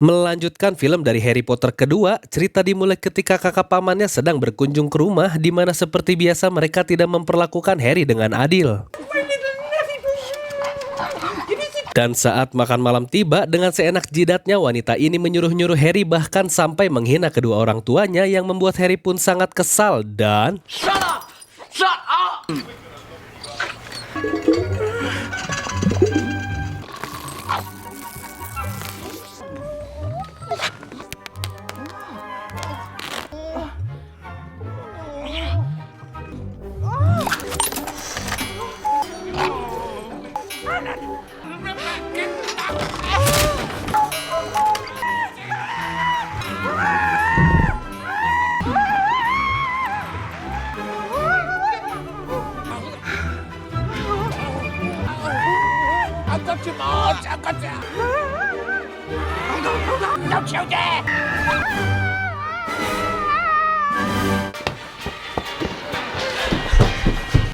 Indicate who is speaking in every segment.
Speaker 1: Melanjutkan film dari Harry Potter kedua, cerita dimulai ketika kakak pamannya sedang berkunjung ke rumah di mana seperti biasa mereka tidak memperlakukan Harry dengan adil. Dan saat makan malam tiba, dengan seenak jidatnya wanita ini menyuruh-nyuruh Harry bahkan sampai menghina kedua orang tuanya yang membuat Harry pun sangat kesal dan...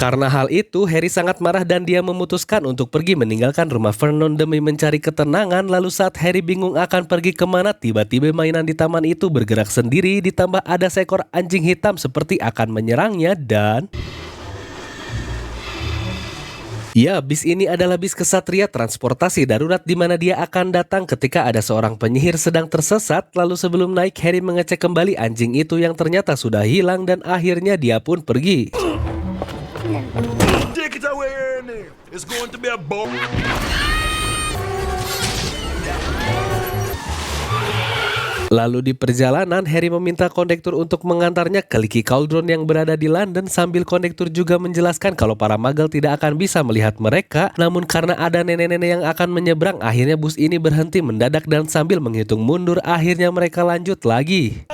Speaker 1: Karena hal itu, Harry sangat marah dan dia memutuskan untuk pergi meninggalkan rumah Vernon demi mencari ketenangan. Lalu saat Harry bingung akan pergi kemana, tiba-tiba mainan di taman itu bergerak sendiri, ditambah ada seekor anjing hitam seperti akan menyerangnya dan... Ya, bis ini adalah bis kesatria transportasi darurat di mana dia akan datang ketika ada seorang penyihir sedang tersesat. Lalu sebelum naik, Harry mengecek kembali anjing itu yang ternyata sudah hilang dan akhirnya dia pun pergi.
Speaker 2: Take it away, Ernie. It's going to be a bomb.
Speaker 1: Lalu di perjalanan, Harry meminta kondektur untuk mengantarnya ke Leaky Cauldron yang berada di London sambil kondektur juga menjelaskan kalau para muggle tidak akan bisa melihat mereka. Namun karena ada nenek-nenek yang akan menyeberang, akhirnya bus ini berhenti mendadak dan sambil menghitung mundur, akhirnya mereka lanjut lagi.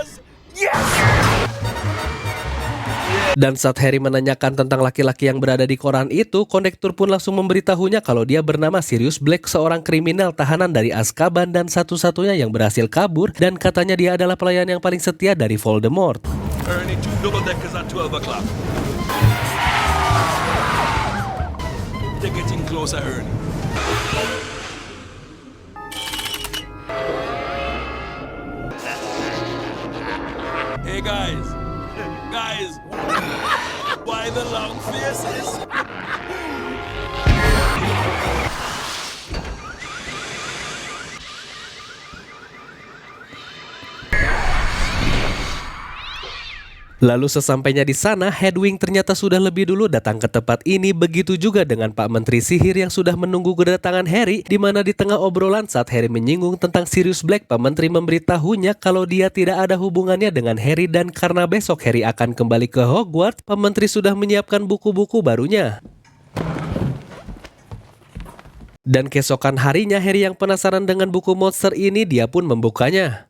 Speaker 1: Dan saat Harry menanyakan tentang laki-laki yang berada di koran itu, kondektur pun langsung memberitahunya kalau dia bernama Sirius Black, seorang kriminal tahanan dari Azkaban dan satu-satunya yang berhasil kabur, dan katanya dia adalah pelayan yang paling setia dari Voldemort.
Speaker 2: Ernie, 2 double deckers at 12 o'clock. They're getting closer, Ernie. Hey guys, why the long faces?
Speaker 1: Lalu sesampainya di sana, Hedwig ternyata sudah lebih dulu datang ke tempat ini. Begitu juga dengan Pak Menteri Sihir yang sudah menunggu kedatangan Harry, di mana di tengah obrolan saat Harry menyinggung tentang Sirius Black, Pak Menteri memberitahunya kalau dia tidak ada hubungannya dengan Harry dan karena besok Harry akan kembali ke Hogwarts, Pak Menteri sudah menyiapkan buku-buku barunya. Dan keesokan harinya, Harry yang penasaran dengan buku monster ini, dia pun membukanya.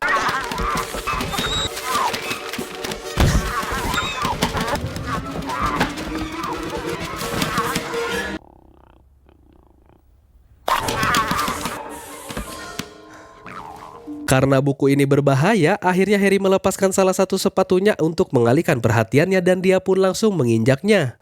Speaker 1: Karena buku ini berbahaya, akhirnya Harry melepaskan salah satu sepatunya untuk mengalihkan perhatiannya dan dia pun langsung menginjaknya.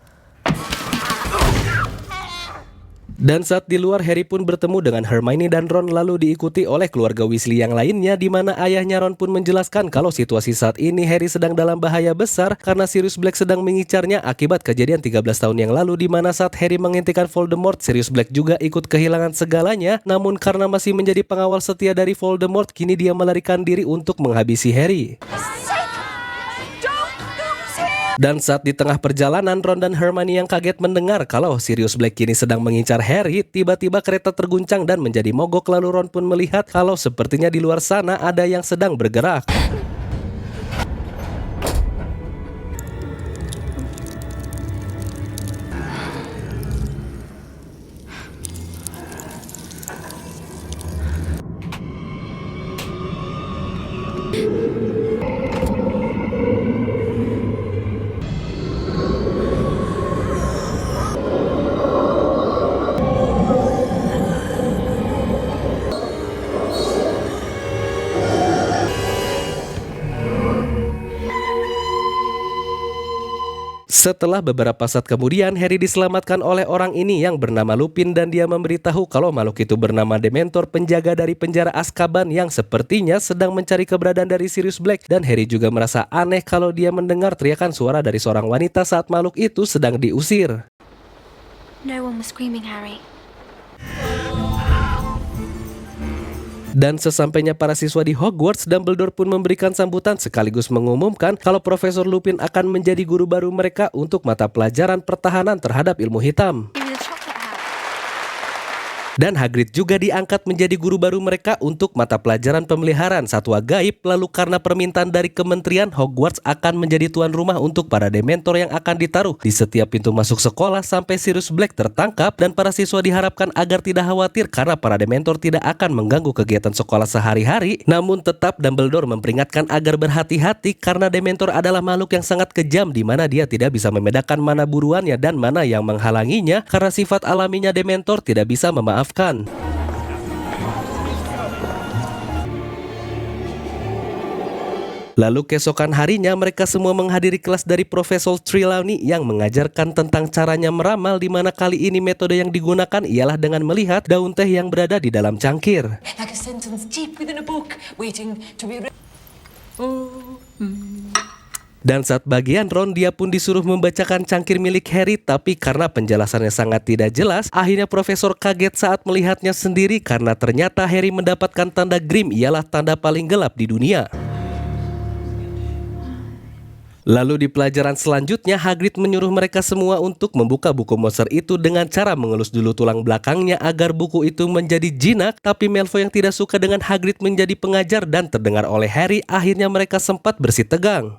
Speaker 1: Dan saat di luar, Harry pun bertemu dengan Hermione dan Ron lalu diikuti oleh keluarga Weasley yang lainnya, di mana ayahnya Ron pun menjelaskan kalau situasi saat ini Harry sedang dalam bahaya besar karena Sirius Black sedang mengincarnya akibat kejadian 13 tahun yang lalu, di mana saat Harry menghentikan Voldemort, Sirius Black juga ikut kehilangan segalanya. Namun karena masih menjadi pengawal setia dari Voldemort, kini dia melarikan diri untuk menghabisi Harry. Dan saat di tengah perjalanan, Ron dan Hermione yang kaget mendengar kalau Sirius Black kini sedang mengincar Harry, tiba-tiba kereta terguncang dan menjadi mogok. Lalu Ron pun melihat kalau sepertinya di luar sana ada yang sedang bergerak. Setelah beberapa saat kemudian, Harry diselamatkan oleh orang ini yang bernama Lupin dan dia memberitahu kalau makhluk itu bernama Dementor, penjaga dari penjara Azkaban yang sepertinya sedang mencari keberadaan dari Sirius Black. Dan Harry juga merasa aneh kalau dia mendengar teriakan suara dari seorang wanita saat makhluk itu sedang diusir.
Speaker 3: No one was screaming, Harry.
Speaker 1: Dan sesampainya para siswa di Hogwarts, Dumbledore pun memberikan sambutan sekaligus mengumumkan kalau Profesor Lupin akan menjadi guru baru mereka untuk mata pelajaran pertahanan terhadap ilmu hitam.
Speaker 3: Give me the chocolate, Harry.
Speaker 1: Dan Hagrid juga diangkat menjadi guru baru mereka untuk mata pelajaran pemeliharaan satwa gaib. Lalu karena permintaan dari kementerian, Hogwarts akan menjadi tuan rumah untuk para Dementor yang akan ditaruh di setiap pintu masuk sekolah sampai Sirius Black tertangkap. Dan para siswa diharapkan agar tidak khawatir karena para Dementor tidak akan mengganggu kegiatan sekolah sehari-hari. Namun tetap Dumbledore memperingatkan agar berhati-hati karena Dementor adalah makhluk yang sangat kejam, di mana dia tidak bisa membedakan mana buruannya dan mana yang menghalanginya karena sifat alaminya Dementor tidak bisa memaafkan. Lalu keesokan harinya mereka semua menghadiri kelas dari Profesor Trelawney yang mengajarkan tentang caranya meramal, di mana kali ini metode yang digunakan ialah dengan melihat daun teh yang berada di dalam cangkir.
Speaker 4: Like a sentence deep within a book, waiting to be read.
Speaker 1: Dan saat bagian Ron, dia pun disuruh membacakan cangkir milik Harry, tapi karena penjelasannya sangat tidak jelas, akhirnya Profesor kaget saat melihatnya sendiri karena ternyata Harry mendapatkan tanda Grim, ialah tanda paling gelap di dunia. Lalu di pelajaran selanjutnya, Hagrid menyuruh mereka semua untuk membuka buku monster itu dengan cara mengelus dulu tulang belakangnya agar buku itu menjadi jinak. Tapi Malfoy yang tidak suka dengan Hagrid menjadi pengajar dan terdengar oleh Harry, akhirnya mereka sempat bersih tegang.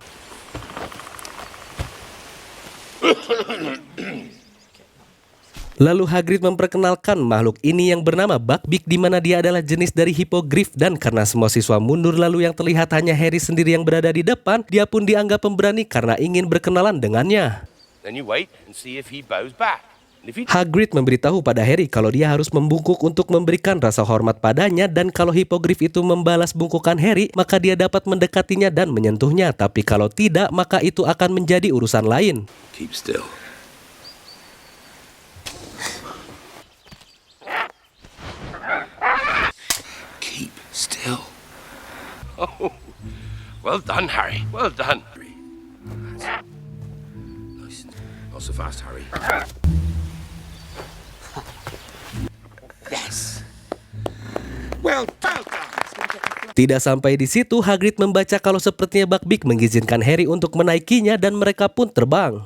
Speaker 1: Lalu Hagrid memperkenalkan makhluk ini yang bernama Buckbeak, di mana dia adalah jenis dari Hippogriff. Dan karena semua siswa mundur, lalu yang terlihat hanya Harry sendiri yang berada di depan, dia pun dianggap pemberani karena ingin berkenalan dengannya.
Speaker 5: Then you wait and see if he bows back. And if he
Speaker 1: Hagrid memberitahu pada Harry kalau dia harus membungkuk untuk memberikan rasa hormat padanya, dan kalau Hippogriff itu membalas bungkukan Harry, maka dia dapat mendekatinya dan menyentuhnya. Tapi kalau tidak, maka itu akan menjadi urusan lain.
Speaker 2: Keep still. Keep still.
Speaker 5: Oh, well done, Harry. Well done.
Speaker 2: Nice. Not so fast, Harry. Yes. Well done.
Speaker 1: Tidak sampai di situ, Hagrid membaca kalau sepertinya Buckbeak mengizinkan Harry untuk menaikinya dan mereka pun terbang.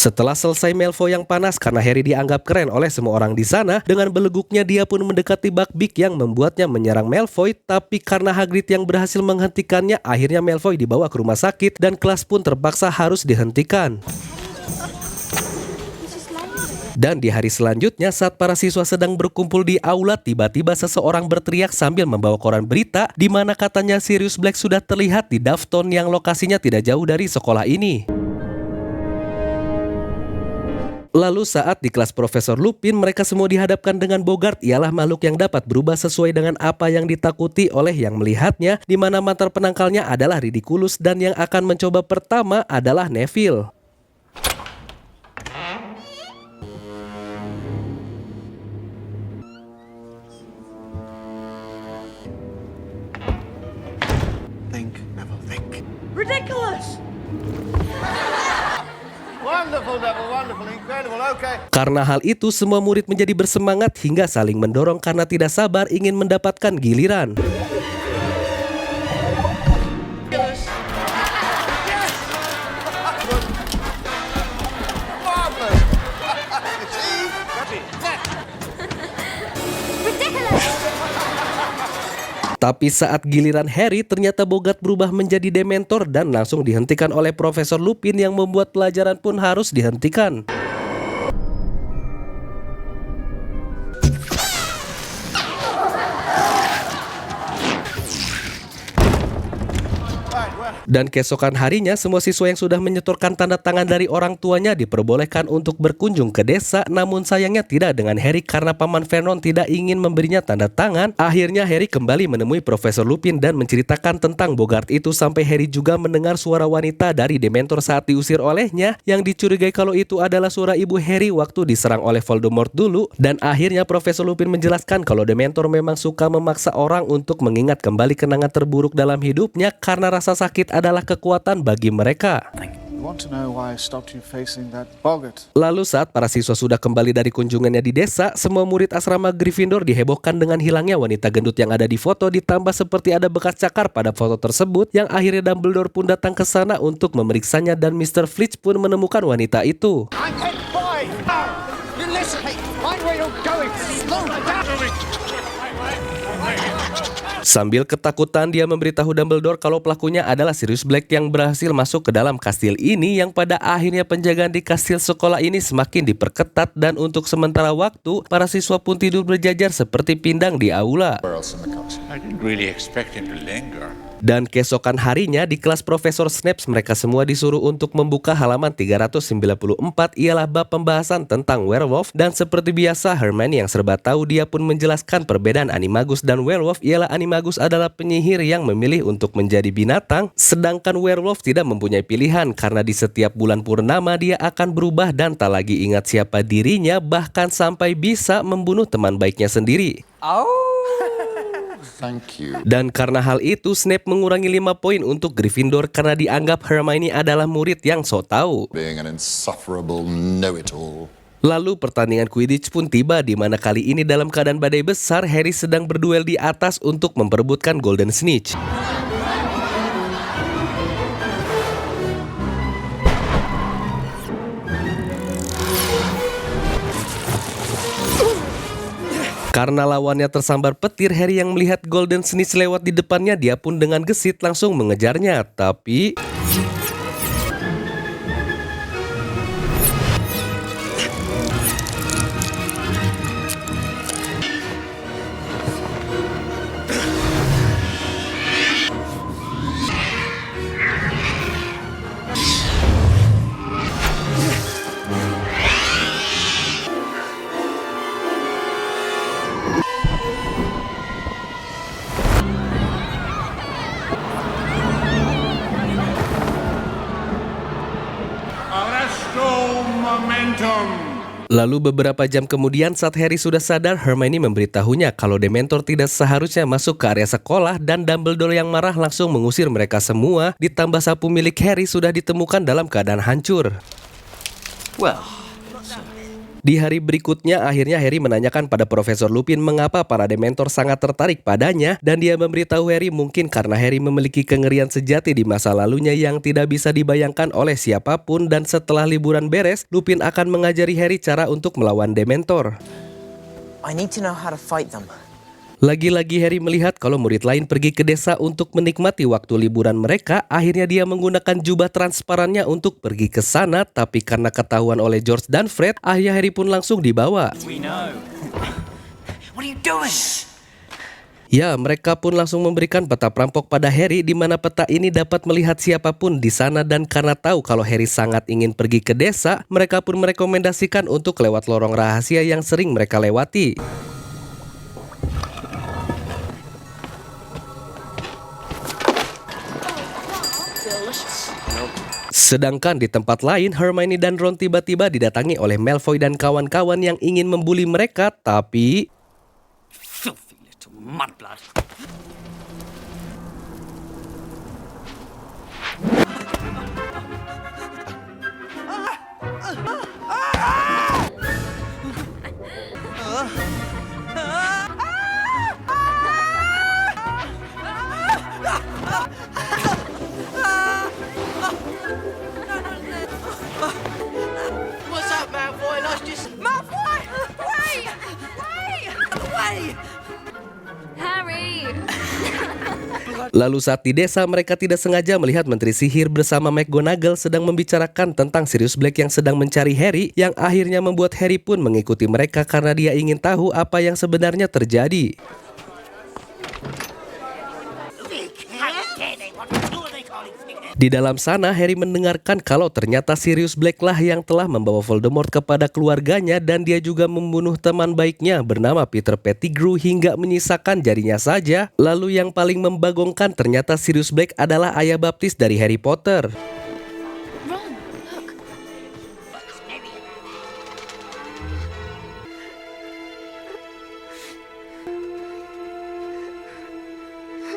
Speaker 1: Setelah selesai Malfoy yang panas karena Harry dianggap keren oleh semua orang di sana, dengan beleguknya dia pun mendekati Buckbeak yang membuatnya menyerang Malfoy. Tapi karena Hagrid yang berhasil menghentikannya, akhirnya Malfoy dibawa ke rumah sakit dan kelas pun terpaksa harus dihentikan. Dan di hari selanjutnya, saat para siswa sedang berkumpul di aula, tiba-tiba seseorang berteriak sambil membawa koran berita, di mana katanya Sirius Black sudah terlihat di Dufftown yang lokasinya tidak jauh dari sekolah ini. Lalu saat di kelas Profesor Lupin, mereka semua dihadapkan dengan Bogart, ialah makhluk yang dapat berubah sesuai dengan apa yang ditakuti oleh yang melihatnya, di mana mantar penangkalnya adalah Ridiculous dan yang akan mencoba pertama adalah Neville.
Speaker 6: Think, Neville, think.
Speaker 4: Ridiculous!
Speaker 6: Wonderful, Neville, wonderful, incredible, okay.
Speaker 1: Karena hal itu, semua murid menjadi bersemangat hingga saling mendorong karena tidak sabar ingin mendapatkan giliran. Tapi saat giliran Harry, ternyata Bogart berubah menjadi Dementor dan langsung dihentikan oleh Profesor Lupin yang membuat pelajaran pun harus dihentikan. Dan keesokan harinya, semua siswa yang sudah menyetorkan tanda tangan dari orang tuanya diperbolehkan untuk berkunjung ke desa, namun sayangnya tidak dengan Harry karena Paman Vernon tidak ingin memberinya tanda tangan. Akhirnya Harry kembali menemui Profesor Lupin dan menceritakan tentang Bogart itu sampai Harry juga mendengar suara wanita dari Dementor saat diusir olehnya yang dicurigai kalau itu adalah suara ibu Harry waktu diserang oleh Voldemort dulu. Dan akhirnya Profesor Lupin menjelaskan kalau Dementor memang suka memaksa orang untuk mengingat kembali kenangan terburuk dalam hidupnya karena rasa sakit adalah kekuatan bagi mereka.
Speaker 6: You want to know why I stopped you facing that Bogart?
Speaker 1: Lalu saat para siswa sudah kembali dari kunjungannya di desa, semua murid asrama Gryffindor dihebohkan dengan hilangnya wanita gendut yang ada di foto, ditambah seperti ada bekas cakar pada foto tersebut yang akhirnya Dumbledore pun datang ke sana untuk memeriksanya dan Mr. Filch pun menemukan wanita itu.
Speaker 6: I'm head boy! You listen, hey, mind where you're going! Slow down!
Speaker 1: Sambil ketakutan, dia memberitahu Dumbledore kalau pelakunya adalah Sirius Black yang berhasil masuk ke dalam kastil ini, yang pada akhirnya penjagaan di kastil sekolah ini semakin diperketat dan untuk sementara waktu, para siswa pun tidur berjajar seperti pindang di aula.
Speaker 2: I didn't really expect him to linger.
Speaker 1: Dan keesokan harinya di kelas Profesor Snape mereka semua disuruh untuk membuka halaman 394 ialah bab pembahasan tentang werewolf dan seperti biasa Hermione yang serba tahu dia pun menjelaskan perbedaan animagus dan werewolf ialah animagus adalah penyihir yang memilih untuk menjadi binatang sedangkan werewolf tidak mempunyai pilihan karena di setiap bulan purnama dia akan berubah dan tak lagi ingat siapa dirinya bahkan sampai bisa membunuh teman baiknya sendiri.
Speaker 6: Thank you.
Speaker 1: Dan karena hal itu, Snape mengurangi 5 poin untuk Gryffindor karena dianggap Hermione adalah murid yang sok tahu.
Speaker 7: Being an insufferable know-it-all.
Speaker 1: Lalu pertandingan Quidditch pun tiba di mana kali ini dalam keadaan badai besar, Harry sedang berduel di atas untuk memperebutkan Golden Snitch. Karena lawannya tersambar petir, Harry yang melihat Golden Snitch lewat di depannya, dia pun dengan gesit langsung mengejarnya. Tapi lalu beberapa jam kemudian saat Harry sudah sadar, Hermione memberitahunya kalau Dementor tidak seharusnya masuk ke area sekolah dan Dumbledore yang marah langsung mengusir mereka semua, ditambah sapu milik Harry sudah ditemukan dalam keadaan hancur. Di hari berikutnya, akhirnya Harry menanyakan pada Profesor Lupin mengapa para Dementor sangat tertarik padanya dan dia memberitahu Harry mungkin karena Harry memiliki kengerian sejati di masa lalunya yang tidak bisa dibayangkan oleh siapapun dan setelah liburan beres, Lupin akan mengajari Harry cara untuk melawan Dementor.
Speaker 8: I need to know how to fight them.
Speaker 1: Lagi-lagi Harry melihat kalau murid lain pergi ke desa untuk menikmati waktu liburan mereka, akhirnya dia menggunakan jubah transparannya untuk pergi ke sana, tapi karena ketahuan oleh George dan Fred, akhirnya Harry pun langsung dibawa.
Speaker 8: What are you doing?
Speaker 1: Ya, mereka pun langsung memberikan peta perampok pada Harry di mana peta ini dapat melihat siapapun di sana dan karena tahu kalau Harry sangat ingin pergi ke desa, mereka pun merekomendasikan untuk lewat lorong rahasia yang sering mereka lewati. Sedangkan di tempat lain, Hermione dan Ron tiba-tiba didatangi oleh Malfoy dan kawan-kawan yang ingin membuli mereka, tapi
Speaker 8: Filthy little mudblood.
Speaker 4: What's up, Malfoy? Lost your... Malfoy! Wait! Wait! Wait!
Speaker 3: Harry!
Speaker 1: lalu saat di desa mereka tidak sengaja melihat Menteri Sihir bersama McGonagall sedang membicarakan tentang Sirius Black yang sedang mencari Harry, yang akhirnya membuat Harry pun mengikuti mereka karena dia ingin tahu apa yang sebenarnya terjadi. Di dalam sana, Harry mendengarkan kalau ternyata Sirius Black lah yang telah membawa Voldemort kepada keluarganya dan dia juga membunuh teman baiknya bernama Peter Pettigrew hingga menyisakan jarinya saja. Lalu yang paling membagongkan ternyata Sirius Black adalah ayah baptis dari Harry Potter.
Speaker 3: Ron, look.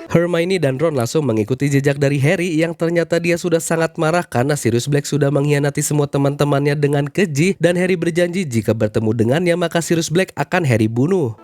Speaker 1: Hermione dan Ron langsung mengikuti jejak dari Harry yang ternyata dia sudah sangat marah karena Sirius Black sudah mengkhianati semua teman-temannya dengan keji dan Harry berjanji jika bertemu dengannya maka Sirius Black akan Harry bunuh.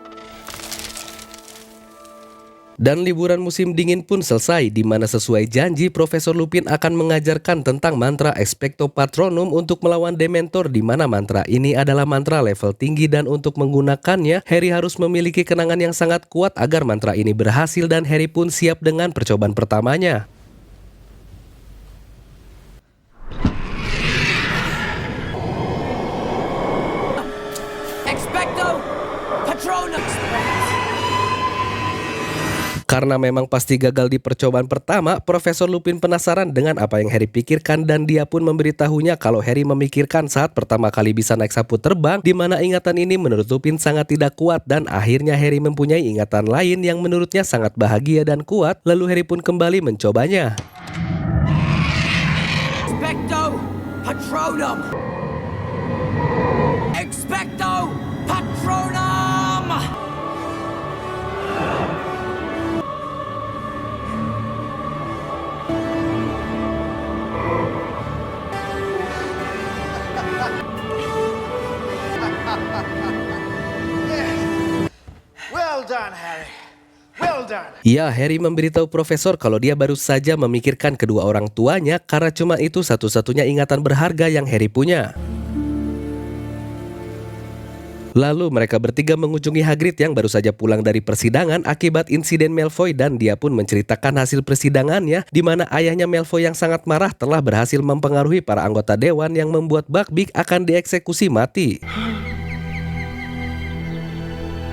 Speaker 1: Dan liburan musim dingin pun selesai, di mana sesuai janji Profesor Lupin akan mengajarkan tentang mantra Expecto Patronum untuk melawan Dementor, di mana mantra ini adalah mantra level tinggi dan untuk menggunakannya Harry harus memiliki kenangan yang sangat kuat agar mantra ini berhasil dan Harry pun siap dengan percobaan pertamanya.
Speaker 8: Expecto Patronum!
Speaker 1: Karena memang pasti gagal di percobaan pertama, Profesor Lupin penasaran dengan apa yang Harry pikirkan dan dia pun memberitahunya kalau Harry memikirkan saat pertama kali bisa naik sapu terbang, di mana ingatan ini menurut Lupin sangat tidak kuat dan akhirnya Harry mempunyai ingatan lain yang menurutnya sangat bahagia dan kuat, lalu Harry pun kembali mencobanya.
Speaker 8: Expecto Patronum! Expecto Patronum!
Speaker 6: Well done, Harry. Well done.
Speaker 1: Ya, Harry memberitahu Profesor kalau dia baru saja memikirkan kedua orang tuanya karena cuma itu satu-satunya ingatan berharga yang Harry punya. Lalu mereka bertiga mengunjungi Hagrid yang baru saja pulang dari persidangan akibat insiden Malfoy dan dia pun menceritakan hasil persidangannya di mana ayahnya Malfoy yang sangat marah telah berhasil mempengaruhi para anggota dewan yang membuat Buckbeak akan dieksekusi mati.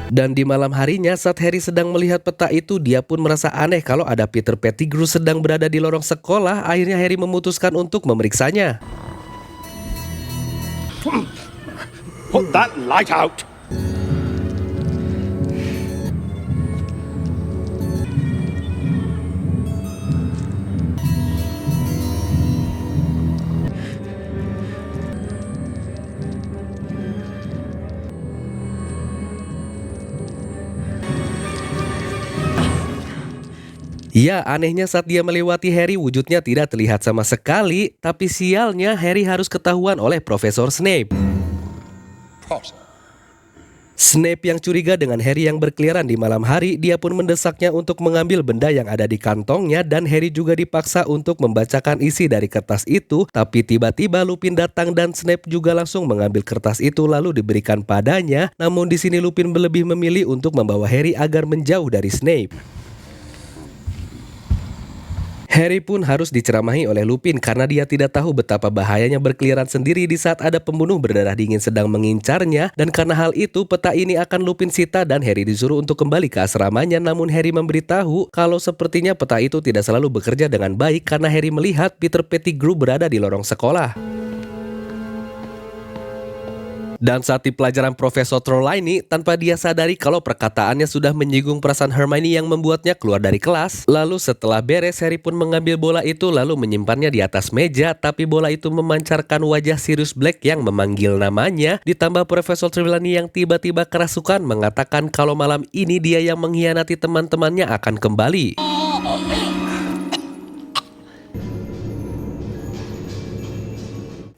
Speaker 1: Dan di malam harinya saat Harry sedang melihat peta itu dia pun merasa aneh kalau ada Peter Pettigrew sedang berada di lorong sekolah. Akhirnya Harry memutuskan untuk memeriksanya.
Speaker 5: Put that light out!
Speaker 1: Ya, anehnya saat dia melewati Harry wujudnya tidak terlihat sama sekali, tapi sialnya Harry harus ketahuan oleh Profesor Snape.
Speaker 7: Potter.
Speaker 1: Snape yang curiga dengan Harry yang berkeliaran di malam hari, dia pun mendesaknya untuk mengambil benda yang ada di kantongnya dan Harry juga dipaksa untuk membacakan isi dari kertas itu, tapi tiba-tiba Lupin datang dan Snape juga langsung mengambil kertas itu lalu diberikan padanya. Namun di sini Lupin lebih memilih untuk membawa Harry agar menjauh dari Snape. Harry pun harus diceramahi oleh Lupin karena dia tidak tahu betapa bahayanya berkeliaran sendiri di saat ada pembunuh berdarah dingin sedang mengincarnya, dan karena hal itu peta ini akan Lupin sita dan Harry disuruh untuk kembali ke asramanya. Namun Harry memberitahu kalau sepertinya peta itu tidak selalu bekerja dengan baik karena Harry melihat Peter Pettigrew berada di lorong sekolah. Dan saat di pelajaran Profesor Trelawney, tanpa dia sadari kalau perkataannya sudah menyinggung perasaan Hermione yang membuatnya keluar dari kelas. Lalu setelah beres, Harry pun mengambil bola itu lalu menyimpannya di atas meja, tapi bola itu memancarkan wajah Sirius Black yang memanggil namanya. Ditambah Profesor Trelawney yang tiba-tiba kerasukan mengatakan kalau malam ini dia yang mengkhianati teman-temannya akan kembali.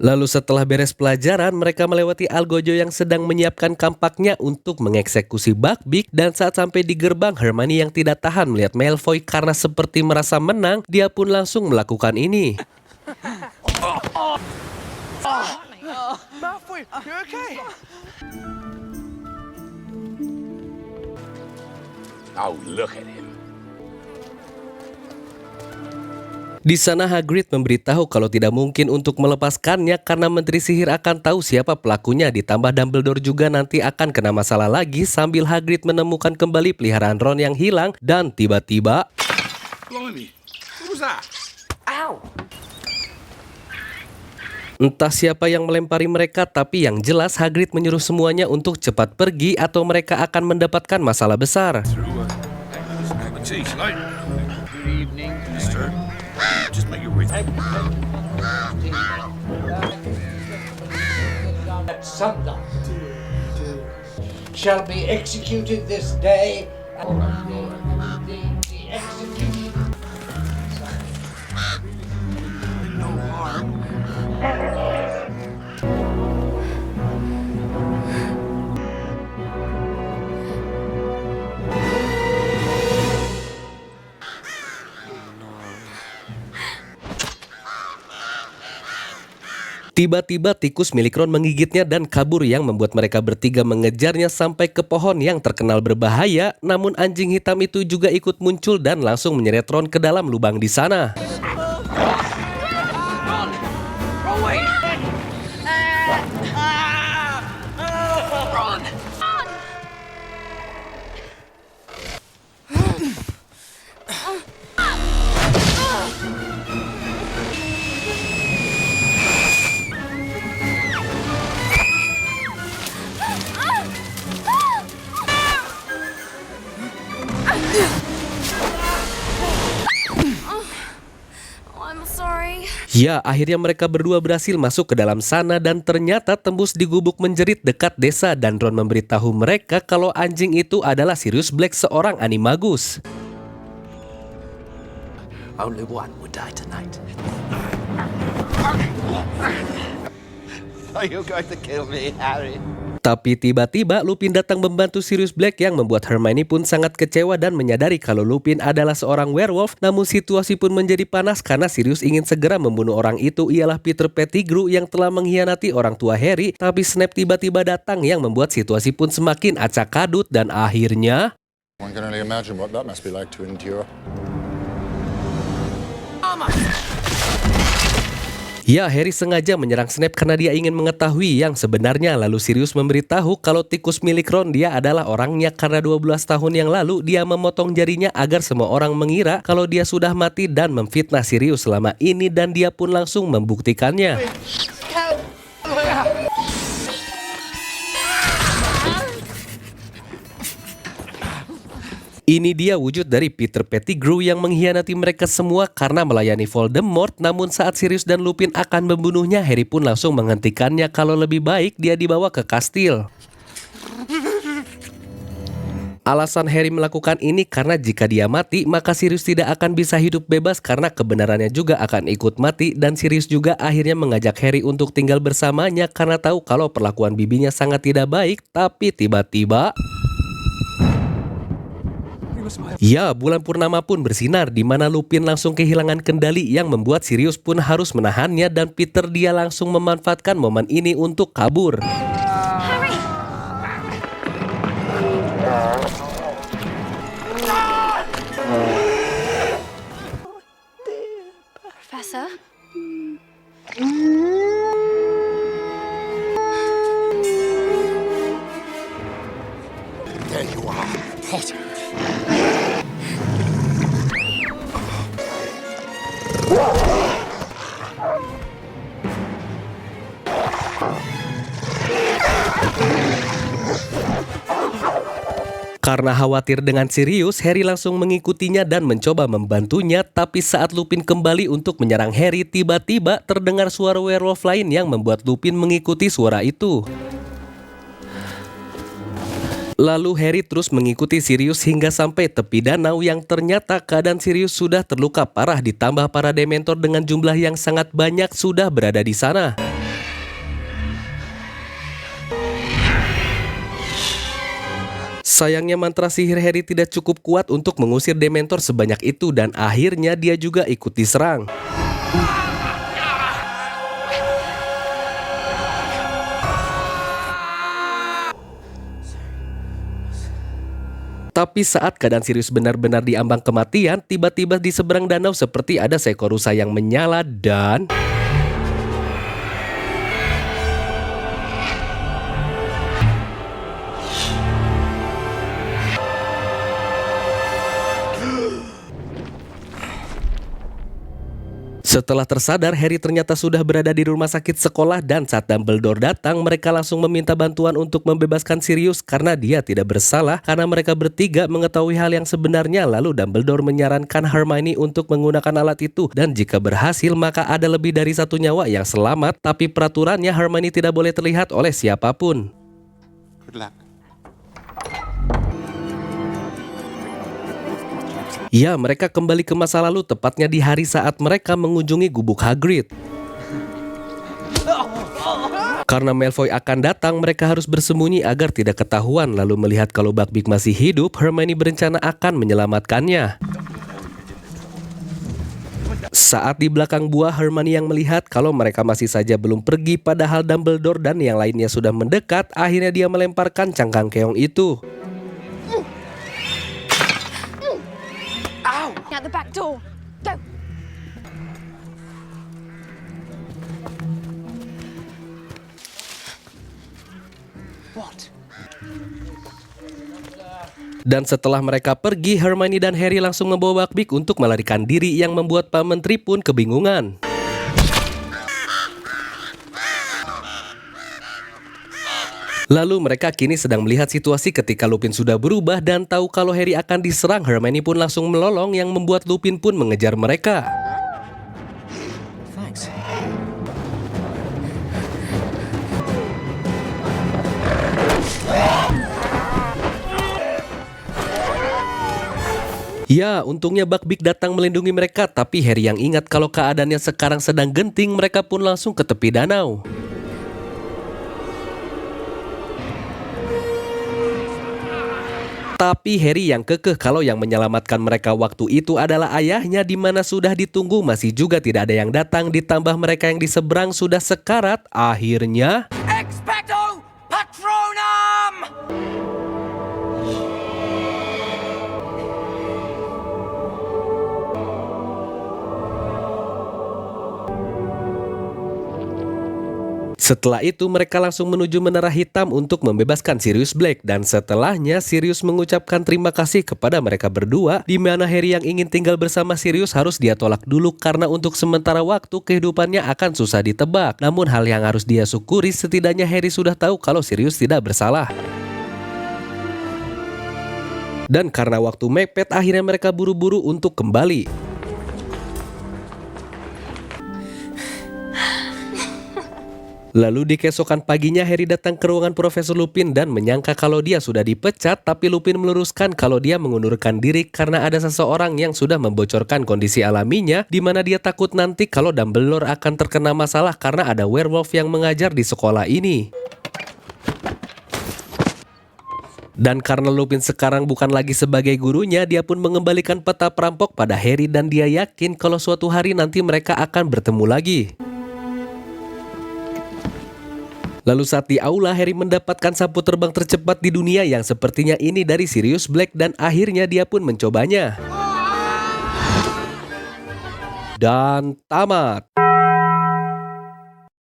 Speaker 1: Lalu setelah beres pelajaran, mereka melewati Algojo yang sedang menyiapkan kampaknya untuk mengeksekusi Buckbeak, dan saat sampai di gerbang, Hermione yang tidak tahan melihat Malfoy karena seperti merasa menang, dia pun langsung melakukan ini.
Speaker 6: Malfoy, you okay?
Speaker 5: Now look at him.
Speaker 1: Di sana Hagrid memberitahu kalau tidak mungkin untuk melepaskannya karena Menteri Sihir akan tahu siapa pelakunya, ditambah Dumbledore juga nanti akan kena masalah lagi sambil Hagrid menemukan kembali peliharaan Ron yang hilang dan tiba-tiba
Speaker 5: Blimey, what was that?
Speaker 8: Ow!
Speaker 1: Entah siapa yang melempari mereka, tapi yang jelas Hagrid menyuruh semuanya untuk cepat pergi atau mereka akan mendapatkan masalah besar.
Speaker 6: Some shall be executed this day. The execution.
Speaker 1: Tiba-tiba tikus milik Ron menggigitnya dan kabur yang membuat mereka bertiga mengejarnya sampai ke pohon yang terkenal berbahaya. Namun anjing hitam itu juga ikut muncul dan langsung menyeret Ron ke dalam lubang di sana.
Speaker 3: I'm sorry.
Speaker 1: Ya, akhirnya mereka berdua berhasil masuk ke dalam sana dan ternyata tembus di gubuk menjerit dekat desa dan Ron memberitahu mereka kalau anjing itu adalah Sirius Black, seorang animagus.
Speaker 8: Only one would die tonight.
Speaker 6: Are you going to kill me, Harry?
Speaker 1: Tapi tiba-tiba Lupin datang membantu Sirius Black yang membuat Hermione pun sangat kecewa dan menyadari kalau Lupin adalah seorang werewolf. Namun situasi pun menjadi panas karena Sirius ingin segera membunuh orang itu ialah Peter Pettigrew yang telah mengkhianati orang tua Harry. Tapi Snape tiba-tiba datang yang membuat situasi pun semakin acak-adut dan akhirnya...
Speaker 7: One can only imagine what that must be like to endure.
Speaker 1: Ya, Harry sengaja menyerang Snape karena dia ingin mengetahui yang sebenarnya. Lalu Sirius memberitahu kalau tikus milik Ron dia adalah orangnya karena 12 tahun yang lalu dia memotong jarinya agar semua orang mengira kalau dia sudah mati dan memfitnah Sirius selama ini dan dia pun langsung membuktikannya. Ini dia wujud dari Peter Pettigrew yang mengkhianati mereka semua karena melayani Voldemort. Namun saat Sirius dan Lupin akan membunuhnya, Harry pun langsung menghentikannya kalau lebih baik dia dibawa ke kastil. Alasan Harry melakukan ini karena jika dia mati, maka Sirius tidak akan bisa hidup bebas karena kebenarannya juga akan ikut mati. Dan Sirius juga akhirnya mengajak Harry untuk tinggal bersamanya karena tahu kalau perlakuan bibinya sangat tidak baik. Tapi tiba-tiba... Ya, bulan purnama pun bersinar di mana Lupin langsung kehilangan kendali yang membuat Sirius pun harus menahannya dan Peter dia langsung memanfaatkan momen ini untuk kabur.
Speaker 3: Harry! Professor?
Speaker 7: There you are, Potter.
Speaker 1: Karena khawatir dengan Sirius, Harry langsung mengikutinya dan mencoba membantunya. Tapi saat Lupin kembali untuk menyerang Harry, tiba-tiba terdengar suara werewolf lain yang membuat Lupin mengikuti suara itu. Lalu Harry terus mengikuti Sirius hingga sampai tepi danau yang ternyata keadaan Sirius sudah terluka parah ditambah para Dementor dengan jumlah yang sangat banyak sudah berada di sana. Sayangnya mantra sihir Harry tidak cukup kuat untuk mengusir Dementor sebanyak itu dan akhirnya dia juga ikut diserang. Tapi saat keadaan Sirius benar-benar diambang kematian, tiba-tiba di seberang danau seperti ada seekor rusa yang menyala dan... Setelah tersadar, Harry ternyata sudah berada di rumah sakit sekolah dan saat Dumbledore datang, mereka langsung meminta bantuan untuk membebaskan Sirius karena dia tidak bersalah karena mereka bertiga mengetahui hal yang sebenarnya. Lalu Dumbledore menyarankan Hermione untuk menggunakan alat itu dan jika berhasil maka ada lebih dari satu nyawa yang selamat, tapi peraturannya Hermione tidak boleh terlihat oleh siapapun.
Speaker 2: Good luck.
Speaker 1: Ya, mereka kembali ke masa lalu, tepatnya di hari saat mereka mengunjungi gubuk Hagrid. Karena Malfoy akan datang, mereka harus bersembunyi agar tidak ketahuan. Lalu melihat kalau Buckbeak masih hidup, Hermione berencana akan menyelamatkannya. Saat di belakang buah, Hermione yang melihat kalau mereka masih saja belum pergi padahal Dumbledore dan yang lainnya sudah mendekat, akhirnya dia melemparkan cangkang keong itu.
Speaker 3: Out the back door. Go.
Speaker 1: Dan setelah mereka pergi, Hermione dan Harry langsung membawa Buckbeak untuk melarikan diri yang membuat Pak Menteri pun kebingungan. Lalu mereka kini sedang melihat situasi ketika Lupin sudah berubah dan tahu kalau Harry akan diserang. Hermione pun langsung melolong yang membuat Lupin pun mengejar mereka.
Speaker 8: Thanks.
Speaker 1: Ya, untungnya Buckbeak datang melindungi mereka, tapi Harry yang ingat kalau keadaannya sekarang sedang genting, mereka pun langsung ke tepi danau. Tapi Harry yang kekeh kalau yang menyelamatkan mereka waktu itu adalah ayahnya, di mana sudah ditunggu masih juga tidak ada yang datang, ditambah mereka yang di seberang sudah sekarat. Akhirnya
Speaker 6: Expecto Patronum!
Speaker 1: setelah itu mereka langsung menuju Menara Hitam untuk membebaskan Sirius Black, dan setelahnya Sirius mengucapkan terima kasih kepada mereka berdua, di mana Harry yang ingin tinggal bersama Sirius harus dia tolak dulu karena untuk sementara waktu kehidupannya akan susah ditebak. Namun hal yang harus dia syukuri, setidaknya Harry sudah tahu kalau Sirius tidak bersalah. Dan karena waktu mepet, akhirnya mereka buru-buru untuk kembali. Lalu di keesokan paginya Harry datang ke ruangan Profesor Lupin dan menyangka kalau dia sudah dipecat, tapi Lupin meluruskan kalau dia mengundurkan diri karena ada seseorang yang sudah membocorkan kondisi alaminya, di mana dia takut nanti kalau Dumbledore akan terkena masalah karena ada werewolf yang mengajar di sekolah ini. Dan karena Lupin sekarang bukan lagi sebagai gurunya, dia pun mengembalikan peta perampok pada Harry dan dia yakin kalau suatu hari nanti mereka akan bertemu lagi. Lalu saat di aula, Harry mendapatkan sapu terbang tercepat di dunia yang sepertinya ini dari Sirius Black dan akhirnya dia pun mencobanya. Dan tamat.